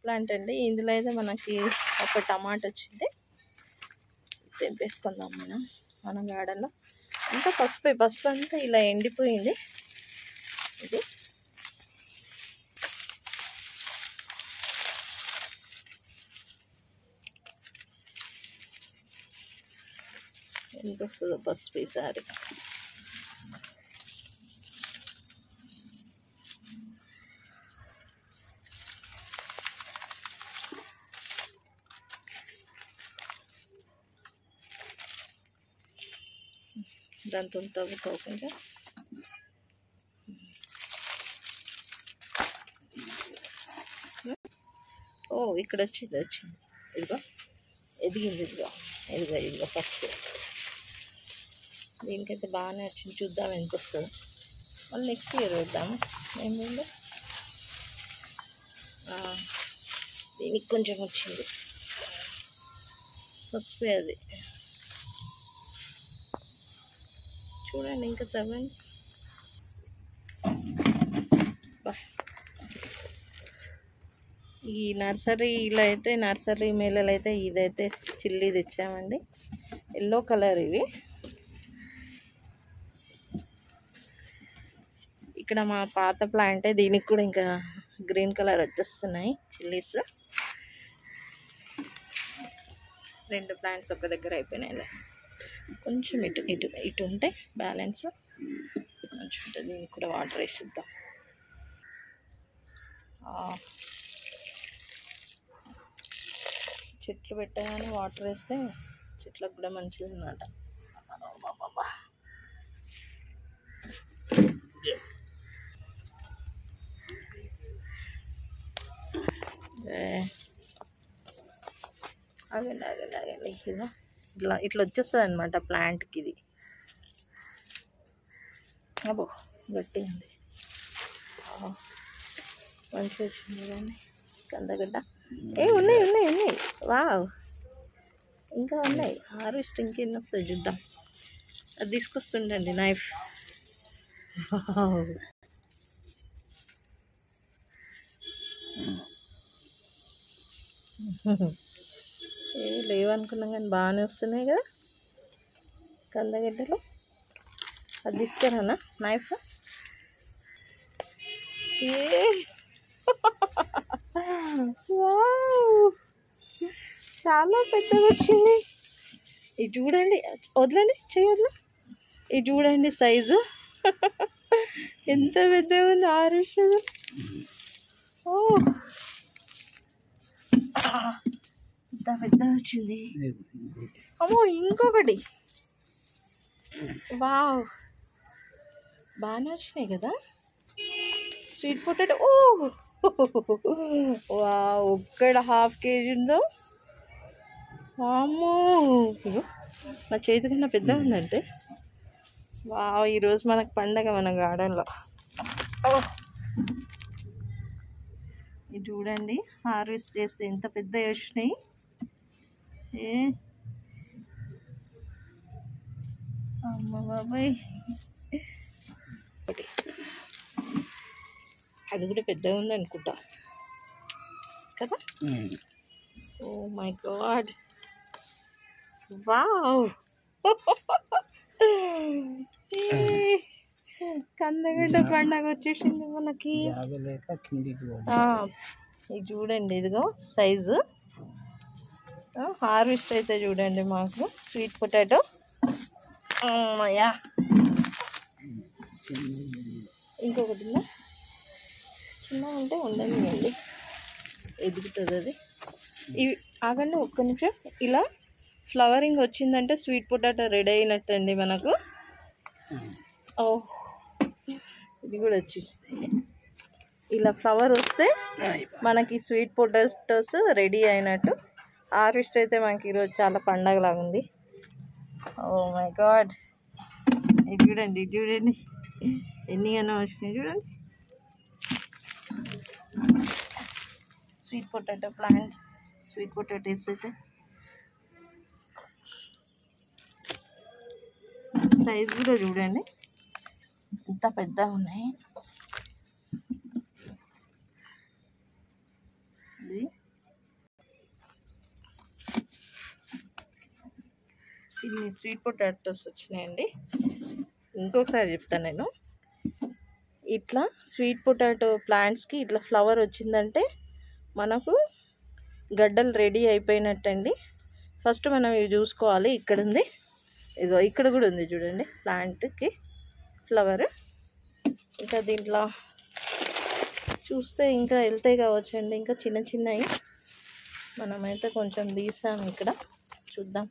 Plant అండి. ఇందులో అయితే మనకి ఒక టమాటా వచ్చింది, తెంపేసుకుందాం మన గార్డెన్లో. అంతా పసుపు అంతా ఇలా ఎండిపోయింది. ఇది ఎంత వస్తుందో పసుపు ఈసారి. దాంతో తవ్వుకోకుండా ఇక్కడ వచ్చింది ఇదిగో ఎదిగింది, ఇదిగో ఫస్ట్. దీనికైతే బాగానే వచ్చింది, చూద్దాం ఎంత వస్తుందో. మళ్ళీ నెక్స్ట్ ఇయర్ వేద్దాము. ఏమైందో దీనికి కొంచెం వచ్చింది పసుపు. అది చూడండి, ఇంకా తవ్వండి. ఈ నర్సరీలో అయితే నర్సరీ మేళలో అయితే ఇదైతే చిల్లీ తెచ్చామండి, ఎల్లో కలర్. ఇవి ఇక్కడ మా పాత ప్లాంటే, దీనికి కూడా ఇంకా గ్రీన్ కలర్ వచ్చేస్తున్నాయి చిల్లీస్. 2 ప్లాంట్స్ ఒక దగ్గర అయిపోయినాయి. కొంచెం ఇటు ఉంటే బ్యాలెన్స్ మంచిగా ఉంటుంది. దీనికి కూడా వాటర్ వేసిద్దాం. చెట్లు పెట్టగానే వాటర్ వేస్తే చెట్లకు కూడా మంచిది అన్నమాట. ఆగండి ఇట్లా వచ్చేస్తుంది అన్నమాట ప్లాంట్కి. ఇది అబ్బో గట్టిగా ఉంది, మంచిగా వచ్చింది. కానీ కందగడ్డ ఉన్నాయి. వావ్, ఇంకా ఉన్నాయి. హార్వెస్ట్ ఇంకెన్ని వస్తాయి చూద్దాం. అది తీసుకొస్తుండండి నైఫ్. లేవనుకున్నాం కానీ బాగానే వస్తున్నాయి కదా కందగడ్డలు. అది తీసుకురానా నైఫ్? చాలా పెద్దగా వచ్చింది. ఇది చూడండి, వదలండి చేయొద్దు. ఇది చూడండి సైజు ఎంత పెద్దగా ఉంది. ఆరుషుడు ఇంత పెద్దగా వచ్చింది. అమ్మో ఇంకొకటి. వావ్, బాగానే వచ్చినాయి కదా స్వీట్ పొటాటో. వావ్, ఒక్కడ ½ kg ఉందో. అమ్మో, నా చేతి కన్నా పెద్దగా ఉందంటే. వావ్, ఈరోజు మనకు పండగ మన గార్డెన్లో. ఇది చూడండి, హార్వెస్ట్ చేస్తే ఎంత పెద్ద వచ్చినాయి. అమ్మ బాబాయ్, ఒకటి అది కూడా పెద్దగా ఉంది అనుకుంటా కదా. Oh my god, wow. కందగడ్డ పండగ వచ్చేసింది మనకి. ఇది చూడండి, ఇదిగో సైజు. హార్వెస్ట్ అయితే చూడండి మాకు స్వీట్ పొటాటో. అమ్మయ్యా, ఇంకొకటి ఉందా? చిన్న ఉంటే ఉండనివ్వండి, ఎదుగుతుంది అది. ఇవి ఆగండి ఒక్క నిమిషం. ఇలా ఫ్లవరింగ్ వచ్చిందంటే స్వీట్ పొటాటో రెడీ అయినట్టండి మనకు. ఇది కూడా వచ్చేసింది. ఇలా ఫ్లవర్ వస్తే మనకి స్వీట్ పొటాటోస్ రెడీ అయినట్టు. హార్వెస్ట్ అయితే మనకి ఈరోజు చాలా పండగలాగా ఉంది. ఓ మై గాడ్, ఇది చూడండి ఎన్ని అన్నా వచ్చినాయి చూడండి. Sweet potato plant, sweet potatoes అయితే సైజ్ కూడా చూడండి ఎంత పెద్దగా ఉన్నాయి. ఇది ఇన్ని స్వీట్ పొటాటోస్ వచ్చినాయండి. ఇంకొకసారి చెప్తాను నేను. ఇట్లా స్వీట్ పొటాటో ప్లాంట్స్కి ఇట్లా ఫ్లవర్ వచ్చిందంటే మనకు గడ్డలు రెడీ అయిపోయినట్టండి. ఫస్ట్ మనం ఇవి చూసుకోవాలి. ఇక్కడ ఉంది, ఇగో ఇక్కడ కూడా ఉంది చూడండి ప్లాంట్కి ఫ్లవర్. ఇంకా దీంట్లో చూస్తే ఇంకా వెళ్తాయి కావచ్చండి, ఇంకా చిన్న చిన్నవి. మనమైతే కొంచెం తీసాము ఇక్కడ, చూద్దాం.